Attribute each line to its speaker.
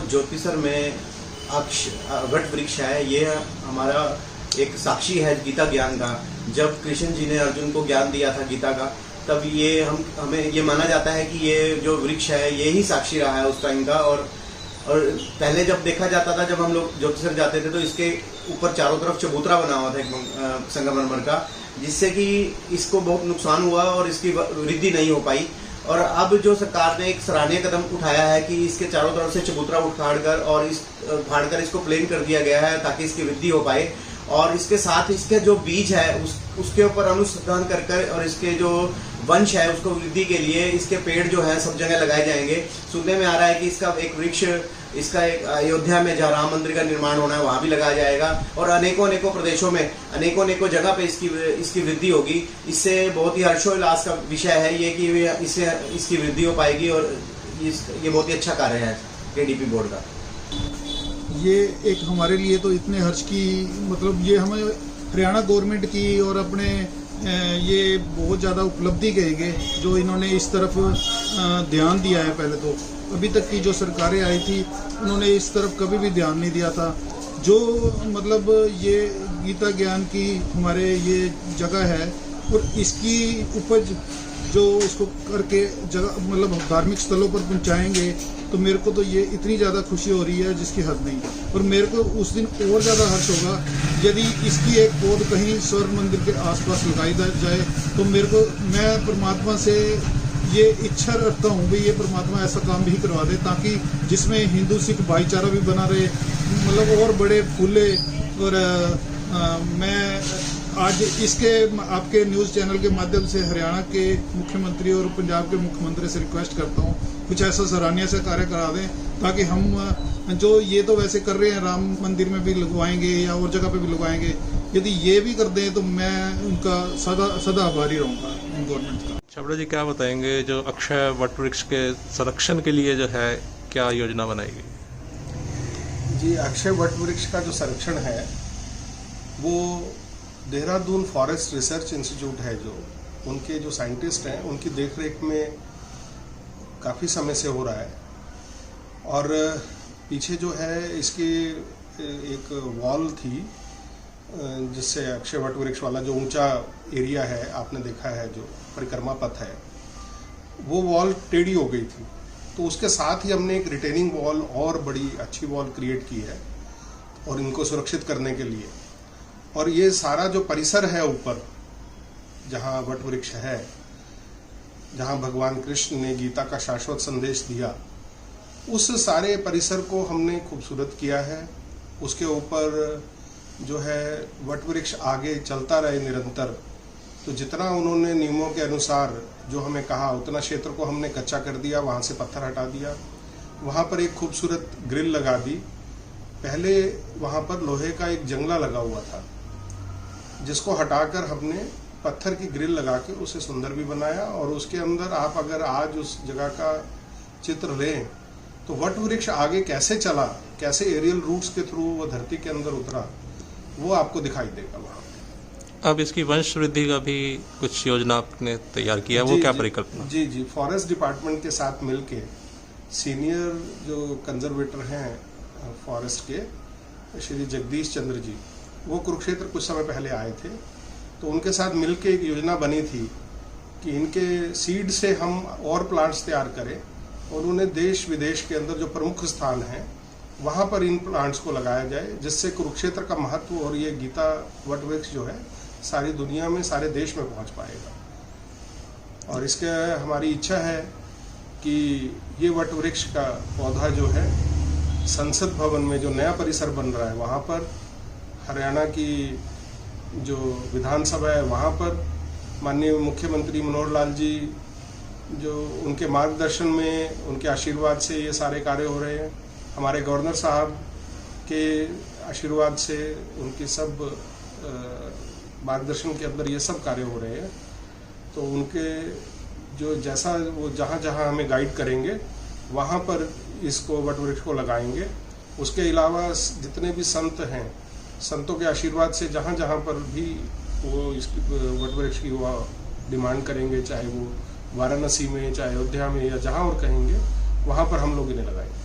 Speaker 1: ज्योतिसर में वट वृक्ष है, ये हमारा एक साक्षी है गीता ज्ञान का। जब कृष्ण जी ने अर्जुन को ज्ञान दिया था गीता का, तब ये हमें ये माना जाता है कि ये जो वृक्ष है ये ही साक्षी रहा है उस टाइम का। और पहले जब देखा जाता था, जब हम लोग ज्योतिसर जाते थे, तो इसके ऊपर चारों तरफ चबूतरा बना हुआ था एक संगमरमर का, जिससे कि इसको बहुत नुकसान हुआ और इसकी वृद्धि नहीं हो पाई। और अब जो सरकार ने एक सराहनीय कदम उठाया है कि इसके चारों तरफ से चबूतरा फाड़कर इसको प्लेन कर दिया गया है ताकि इसकी वृद्धि हो पाए। और इसके साथ इसके जो बीज है उसके ऊपर अनुसंधान कर और इसके जो वंश है उसको वृद्धि के लिए इसके पेड़ जो है सब जगह लगाए जाएंगे। सुनने में आ रहा है कि इसका एक वृक्ष इसका एक अयोध्या में जहाँ राम मंदिर का निर्माण होना है वहाँ भी लगाया जाएगा, और अनेकों प्रदेशों में अनेकों जगह पे इसकी वृद्धि होगी। इससे बहुत ही हर्षोल्लास का विषय है ये कि इससे इसकी वृद्धि हो पाएगी, और ये बहुत ही अच्छा कार्य है केडीपी बोर्ड का।
Speaker 2: ये एक हमारे लिए तो इतने हर्ष की मतलब ये हमें हरियाणा गवर्नमेंट की और अपने ये बहुत ज़्यादा उपलब्धि कहेंगे जो इन्होंने इस तरफ ध्यान दिया है। पहले तो अभी तक की जो सरकारें आई थी उन्होंने इस तरफ कभी भी ध्यान नहीं दिया था। जो मतलब ये गीता ज्ञान की हमारे ये जगह है और इसकी उपज जो उसको करके जगह मतलब धार्मिक स्थलों पर पहुंचाएंगे, तो मेरे को तो ये इतनी ज़्यादा खुशी हो रही है जिसकी हद नहीं। और मेरे को उस दिन और ज़्यादा हर्ष होगा यदि इसकी एक पौध कहीं स्वर्ण मंदिर के आसपास लगाई जाए। तो मैं परमात्मा से ये इच्छा रखता हूँ भाई ये परमात्मा ऐसा काम भी करवा दे ताकि जिसमें हिंदू सिख भाईचारा भी बना रहे, मतलब और बड़े फूले। और मैं आज इसके आपके न्यूज़ चैनल के माध्यम से हरियाणा के मुख्यमंत्री और पंजाब के मुख्यमंत्री से रिक्वेस्ट करता हूँ कुछ ऐसा सराहनीय से कार्य करा दें ताकि हम जो ये तो वैसे कर रहे हैं राम मंदिर में भी लगवाएंगे या और जगह पे भी लगवाएंगे, यदि ये भी कर दें तो मैं उनका सदा आभारी रहूँगा गवर्नमेंट का।
Speaker 3: छाबड़ा जी क्या बताएंगे जो अक्षय वट वृक्ष के संरक्षण के लिए जो है क्या योजना बनाएगी?
Speaker 4: जी, अक्षय वट वृक्ष का जो संरक्षण है वो देहरादून फॉरेस्ट रिसर्च इंस्टीट्यूट है, जो उनके जो साइंटिस्ट हैं उनकी देखरेख में काफ़ी समय से हो रहा है। और पीछे जो है इसकी एक वॉल थी जिससे अक्षय वट वृक्ष वाला जो ऊंचा एरिया है आपने देखा है, जो परिक्रमा पथ है, वो वॉल टेढ़ी हो गई थी। तो उसके साथ ही हमने एक रिटेनिंग वॉल और बड़ी अच्छी वॉल क्रिएट की है और इनको सुरक्षित करने के लिए। और ये सारा जो परिसर है ऊपर जहाँ वट वृक्ष है, जहाँ भगवान कृष्ण ने गीता का शाश्वत संदेश दिया, उस सारे परिसर को हमने खूबसूरत किया है। उसके ऊपर जो है वट वृक्ष आगे चलता रहे निरंतर। तो जितना उन्होंने नियमों के अनुसार जो हमें कहा उतना क्षेत्र को हमने कच्चा कर दिया, वहाँ से पत्थर हटा दिया, वहाँ पर एक खूबसूरत ग्रिल लगा दी। पहले वहाँ पर लोहे का एक जंगला लगा हुआ था जिसको हटाकर हमने पत्थर की ग्रिल लगा के उसे सुंदर भी बनाया। और उसके अंदर आप अगर आज उस जगह का चित्र लें तो वट वृक्ष आगे कैसे चला, कैसे एरियल रूट्स के थ्रू वो धरती के अंदर उतरा, वो आपको दिखाई देगा वहाँ पे।
Speaker 3: अब इसकी वंश वृद्धि का भी कुछ योजना आपने तैयार किया, वो क्या परिकल्पना?
Speaker 4: जी, फॉरेस्ट डिपार्टमेंट के साथ मिलके सीनियर जो कंजर्वेटर हैं फॉरेस्ट के श्री जगदीश चंद्र जी, वो कुरुक्षेत्र कुछ समय पहले आए थे। तो उनके साथ मिलके एक योजना बनी थी कि इनके सीड से हम और प्लांट्स तैयार करें और उन्हें देश विदेश के अंदर जो प्रमुख स्थान हैं वहाँ पर इन प्लांट्स को लगाया जाए, जिससे कुरुक्षेत्र का महत्व और ये गीता वट वृक्ष जो है सारी दुनिया में, सारे देश में पहुँच पाएगा। और इसके हमारी इच्छा है कि ये वट वृक्ष का पौधा जो है संसद भवन में जो नया परिसर बन रहा है वहाँ पर, हरियाणा की जो विधानसभा है वहाँ पर, माननीय मुख्यमंत्री मनोहर लाल जी जो उनके मार्गदर्शन में, उनके आशीर्वाद से ये सारे कार्य हो रहे हैं। हमारे गवर्नर साहब के आशीर्वाद से, उनके सब मार्गदर्शन के अंदर ये सब कार्य हो रहे हैं। तो उनके जो जैसा वो जहाँ जहाँ हमें गाइड करेंगे वहाँ पर इसको वट वृक्ष को लगाएंगे। उसके अलावा जितने भी संत हैं, संतों के आशीर्वाद से जहाँ जहाँ पर भी वो इसकी वट वृक्ष की वो डिमांड करेंगे, चाहे वो वाराणसी में, चाहे अयोध्या में, या जहाँ और कहेंगे वहाँ पर हम लोग इन्हें लगाएंगे।